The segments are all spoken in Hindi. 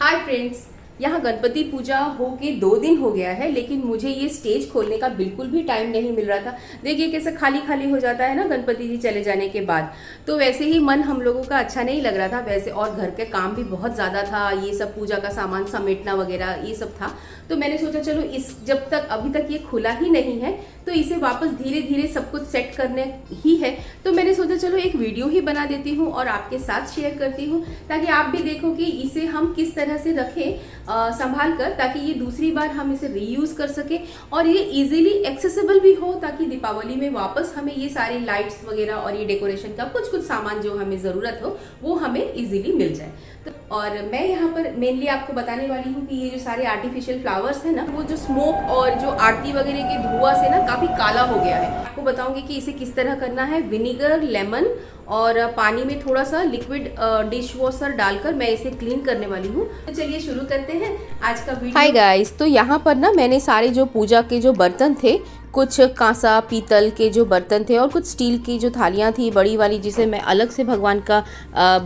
हाय फ्रेंड्स, यहाँ गणपति पूजा हो के 2 दिन हो गया है, लेकिन मुझे ये स्टेज खोलने का बिल्कुल भी टाइम नहीं मिल रहा था। देखिए कैसे खाली खाली हो जाता है ना गणपति जी चले जाने के बाद। तो वैसे ही मन हम लोगों का अच्छा नहीं लग रहा था वैसे, और घर के काम भी बहुत ज़्यादा था, ये सब पूजा का सामान समेटना वगैरह ये सब था। तो मैंने सोचा चलो इस जब तक अभी तक ये खुला ही नहीं है तो इसे वापस धीरे धीरे सब कुछ सेट करने ही है। तो मैंने सोचा चलो एक वीडियो ही बना देती हूँ और आपके साथ शेयर करती हूँ, ताकि आप भी देखो कि इसे हम किस तरह से रखें संभाल कर, ताकि ये दूसरी बार हम इसे रीयूज कर सके और ये इजीली एक्सेसिबल भी हो, ताकि दीपावली में वापस हमें ये सारे लाइट्स वगैरह और ये डेकोरेशन का कुछ कुछ सामान जो हमें ज़रूरत हो वो हमें इजीली मिल जाए। तो और मैं यहाँ पर मेनली आपको बताने वाली हूँ कि ये जो सारे आर्टिफिशियल फ्लावर्स है ना, वो जो स्मोक और जो आरती वगैरह के धुआं से ना काफ़ी काला हो गया है। आपको बताऊंगी कि इसे किस तरह करना है। विनीगर, लेमन और पानी में थोड़ा सा लिक्विड डिश वॉशर डालकर मैं इसे क्लीन करने वाली हूँ। तो चलिए शुरू करते हैं आज का वीडियो। हाय गाइस, तो यहाँ पर ना मैंने सारे जो पूजा के जो बर्तन थे, कुछ कांसा पीतल के जो बर्तन थे और कुछ स्टील की जो थालियाँ थी बड़ी वाली, जिसे मैं अलग से भगवान का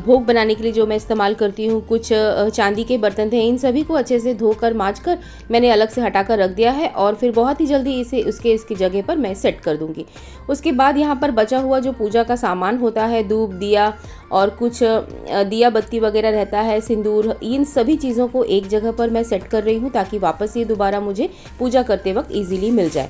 भोग बनाने के लिए जो मैं इस्तेमाल करती हूँ, कुछ चांदी के बर्तन थे, इन सभी को अच्छे से धोकर माँज कर मैंने अलग से हटाकर रख दिया है और फिर बहुत ही जल्दी इसे इसकी जगह पर मैं सेट कर दूँगी। उसके बाद यहाँ पर बचा हुआ जो पूजा का सामान होता है, धूप, दिया और कुछ दिया बत्ती वगैरह रहता है, सिंदूर, इन सभी चीज़ों को एक जगह पर मैं सेट कर रही हूँ ताकि वापस ये दोबारा मुझे पूजा करते वक्त ईजिली मिल जाए।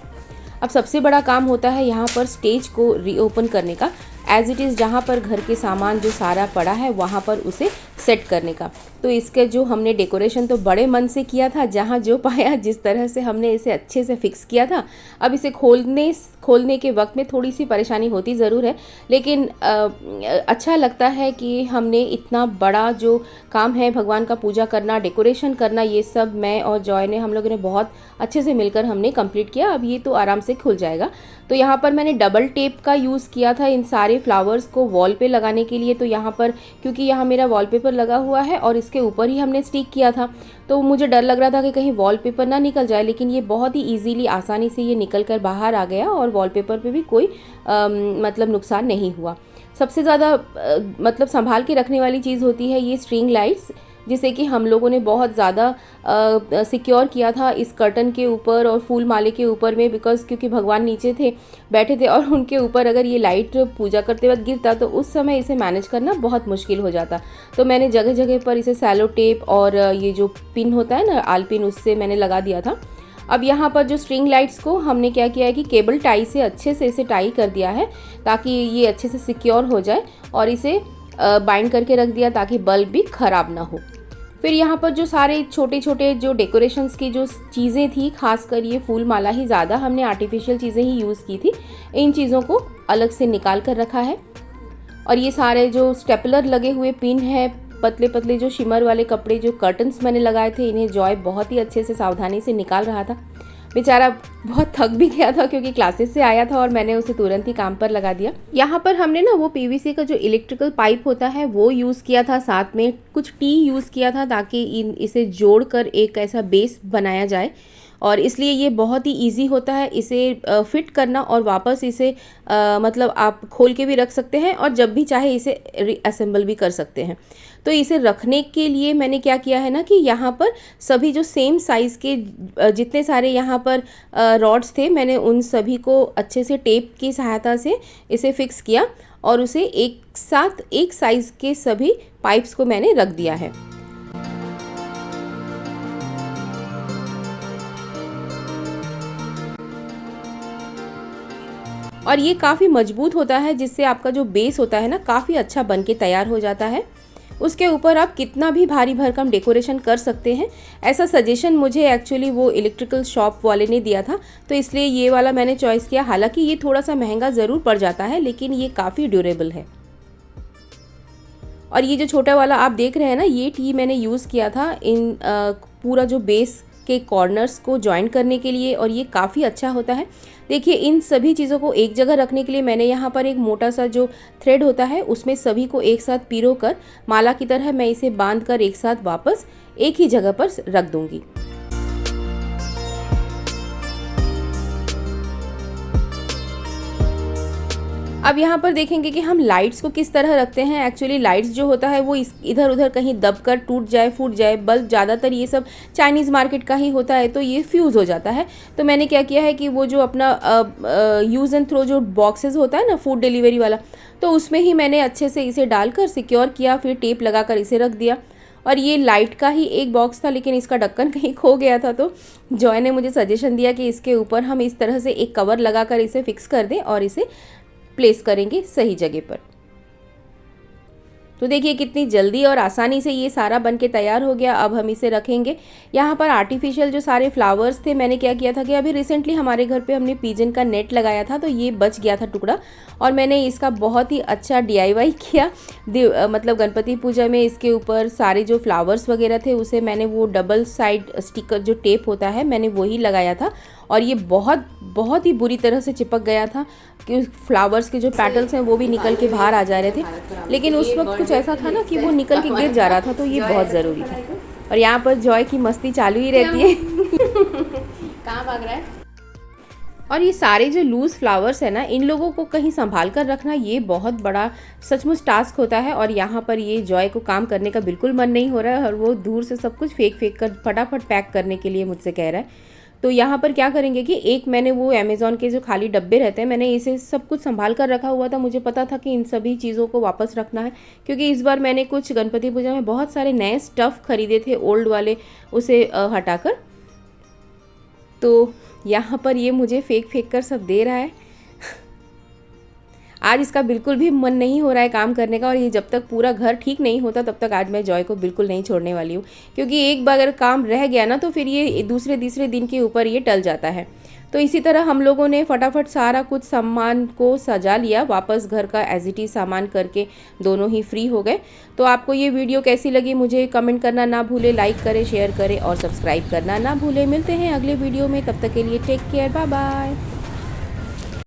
अब सबसे बड़ा काम होता है यहाँ पर स्टेज को रीओपन करने का, एज इट इज़ जहाँ पर घर के सामान जो सारा पड़ा है वहाँ पर उसे सेट करने का। तो इसके जो हमने डेकोरेशन तो बड़े मन से किया था, जहाँ जो पाया जिस तरह से हमने इसे अच्छे से फिक्स किया था। अब इसे खोलने के वक्त में थोड़ी सी परेशानी होती ज़रूर है, लेकिन अच्छा लगता है कि हमने इतना बड़ा जो काम है भगवान का पूजा करना, डेकोरेशन करना, ये सब मैं और जॉय ने, हम लोगों ने बहुत अच्छे से मिलकर हमने कंप्लीट किया। अब ये तो आराम से खुल जाएगा। तो यहाँ पर मैंने डबल टेप का यूज़ किया था इन सारे फ्लावर्स को वॉल पे लगाने के लिए। तो यहाँ पर क्योंकि यहाँ मेरा वॉलपेपर लगा हुआ है और इसके ऊपर ही हमने स्टिक किया था, तो मुझे डर लग रहा था कि कहीं वॉलपेपर ना निकल जाए, लेकिन ये बहुत ही इजीली आसानी से ये निकल कर बाहर आ गया और वॉलपेपर पे भी कोई मतलब नुकसान नहीं हुआ। सबसे ज़्यादा मतलब संभाल के रखने वाली चीज़ होती है ये स्ट्रिंग लाइट्स, जिसे कि हम लोगों ने बहुत ज़्यादा सिक्योर किया था इस कर्टन के ऊपर और फूल माले के ऊपर में, बिकॉज़ क्योंकि भगवान नीचे थे, बैठे थे और उनके ऊपर अगर ये लाइट पूजा करते वक्त गिरता तो उस समय इसे मैनेज करना बहुत मुश्किल हो जाता। तो मैंने जगह जगह पर इसे सैलो टेप और ये जो पिन होता है ना, आल पिन, उससे मैंने लगा दिया था। अब यहाँ पर जो स्ट्रिंग लाइट्स को हमने क्या किया है कि केबल टाई से अच्छे से इसे टाई कर दिया है ताकि ये अच्छे से सिक्योर हो जाए, और इसे बाइंड करके रख दिया ताकि बल्ब भी ख़राब ना हो। फिर यहाँ पर जो सारे छोटे छोटे जो डेकोरेशंस की जो चीज़ें थी, खासकर ये फूल माला ही ज़्यादा हमने आर्टिफिशियल चीज़ें ही यूज़ की थी, इन चीज़ों को अलग से निकाल कर रखा है। और ये सारे जो स्टेपलर लगे हुए पिन है, पतले पतले जो शिमर वाले कपड़े, जो कर्टन्स मैंने लगाए थे, इन्हें जॉय बहुत ही अच्छे से सावधानी से निकाल रहा था। बेचारा बहुत थक भी गया था क्योंकि क्लासेस से आया था और मैंने उसे तुरंत ही काम पर लगा दिया। यहाँ पर हमने ना वो पीवीसी का जो इलेक्ट्रिकल पाइप होता है वो यूज़ किया था, साथ में कुछ टी यूज़ किया था ताकि इसे जोड़कर एक ऐसा बेस बनाया जाए, और इसलिए ये बहुत ही इजी होता है इसे फिट करना, और वापस इसे मतलब आप खोल के भी रख सकते हैं और जब भी चाहे इसे रीअसेंबल भी कर सकते हैं। तो इसे रखने के लिए मैंने क्या किया है ना कि यहाँ पर सभी जो सेम साइज़ के जितने सारे यहाँ पर रॉड्स थे, मैंने उन सभी को अच्छे से टेप की सहायता से इसे फिक्स किया और उसे एक साथ एक साइज़ के सभी पाइप्स को मैंने रख दिया है। और ये काफ़ी मजबूत होता है, जिससे आपका जो बेस होता है ना काफ़ी अच्छा बन के तैयार हो जाता है। उसके ऊपर आप कितना भी भारी भरकम डेकोरेशन कर सकते हैं। ऐसा सजेशन मुझे एक्चुअली वो इलेक्ट्रिकल शॉप वाले ने दिया था, तो इसलिए ये वाला मैंने चॉइस किया। हालांकि ये थोड़ा सा महंगा ज़रूर पड़ जाता है, लेकिन ये काफ़ी ड्यूरेबल है। और ये जो छोटा वाला आप देख रहे हैं ना, ये टी मैंने यूज़ किया था इन पूरा जो बेस के कॉर्नर्स को जॉइन करने के लिए, और ये काफ़ी अच्छा होता है। देखिए, इन सभी चीज़ों को एक जगह रखने के लिए मैंने यहाँ पर एक मोटा सा जो थ्रेड होता है उसमें सभी को एक साथ पिरो कर माला की तरह मैं इसे बांध कर एक साथ वापस एक ही जगह पर रख दूँगी। अब यहाँ पर देखेंगे कि हम लाइट्स को किस तरह रखते हैं। एक्चुअली लाइट्स जो होता है वो इधर उधर कहीं दबकर टूट जाए, फूट जाए। बल्ब ज़्यादातर ये सब चाइनीज़ मार्केट का ही होता है, तो ये फ्यूज़ हो जाता है। तो मैंने क्या किया है कि वो जो अपना यूज़ एंड थ्रो जो बॉक्सेस होता है ना फूड डिलीवरी वाला, तो उसमें ही मैंने अच्छे से इसे डालकर सिक्योर किया, फिर टेप लगाकर इसे रख दिया। और ये लाइट का ही एक बॉक्स था, लेकिन इसका ढक्कन कहीं खो गया था, तो जॉय ने मुझे सजेशन दिया कि इसके ऊपर हम इस तरह से एक कवर लगाकर इसे फिक्स कर दें और इसे प्लेस करेंगे सही जगह पर। तो देखिए कितनी जल्दी और आसानी से ये सारा बन के तैयार हो गया। अब हम इसे रखेंगे। यहाँ पर आर्टिफिशियल जो सारे फ्लावर्स थे, मैंने क्या किया था कि अभी रिसेंटली हमारे घर पे हमने पिजन का नेट लगाया था, तो ये बच गया था टुकड़ा, और मैंने इसका बहुत ही अच्छा DIY किया। मतलब गणपति पूजा में इसके ऊपर सारे जो फ्लावर्स वगैरह थे उसे मैंने वो डबल साइड स्टिकर जो टेप होता है मैंने वही लगाया था, और ये बहुत ही बुरी तरह से चिपक गया था कि फ्लावर्स के जो पेटल्स हैं वो भी निकल के बाहर आ जा रहे थे। लेकिन उस वक्त कुछ ऐसा था ना कि वो निकल के गिर जा रहा था, तो ये बहुत ज़रूरी था। और यहाँ पर जॉय की मस्ती चालू ही रहती है। कहाँ भाग रहा है? और ये सारे जो लूज़ फ्लावर्स है ना, इन लोगों को कहीं संभाल कर रखना ये बहुत बड़ा सचमुच टास्क होता है। और यहाँ पर ये जॉय को काम करने का बिल्कुल मन नहीं हो रहा है, और वो दूर से सब कुछ फेंक कर फटाफट पैक करने के लिए मुझसे कह रहा है। तो यहाँ पर क्या करेंगे कि एक मैंने वो अमेज़ॉन के जो खाली डब्बे रहते हैं, मैंने इसे सब कुछ संभाल कर रखा हुआ था। मुझे पता था कि इन सभी चीज़ों को वापस रखना है, क्योंकि इस बार मैंने कुछ गणपति पूजा में बहुत सारे नए स्टफ़ खरीदे थे ओल्ड वाले, उसे हटाकर। तो यहाँ पर ये मुझे फेंक कर सब दे रहा है। आज इसका बिल्कुल भी मन नहीं हो रहा है काम करने का, और ये जब तक पूरा घर ठीक नहीं होता तब तक आज मैं जॉय को बिल्कुल नहीं छोड़ने वाली हूँ, क्योंकि एक बार अगर काम रह गया ना तो फिर ये दूसरे तीसरे दिन के ऊपर ये टल जाता है। तो इसी तरह हम लोगों ने फटाफट सारा कुछ सामान को सजा लिया, वापस घर का एज इट इज़ सामान करके दोनों ही फ्री हो गए। तो आपको ये वीडियो कैसी लगी मुझे कमेंट करना ना भूले, लाइक करें, शेयर करें और सब्सक्राइब करना ना भूले। मिलते हैं अगले वीडियो में, तब तक के लिए टेक केयर, बाय बाय।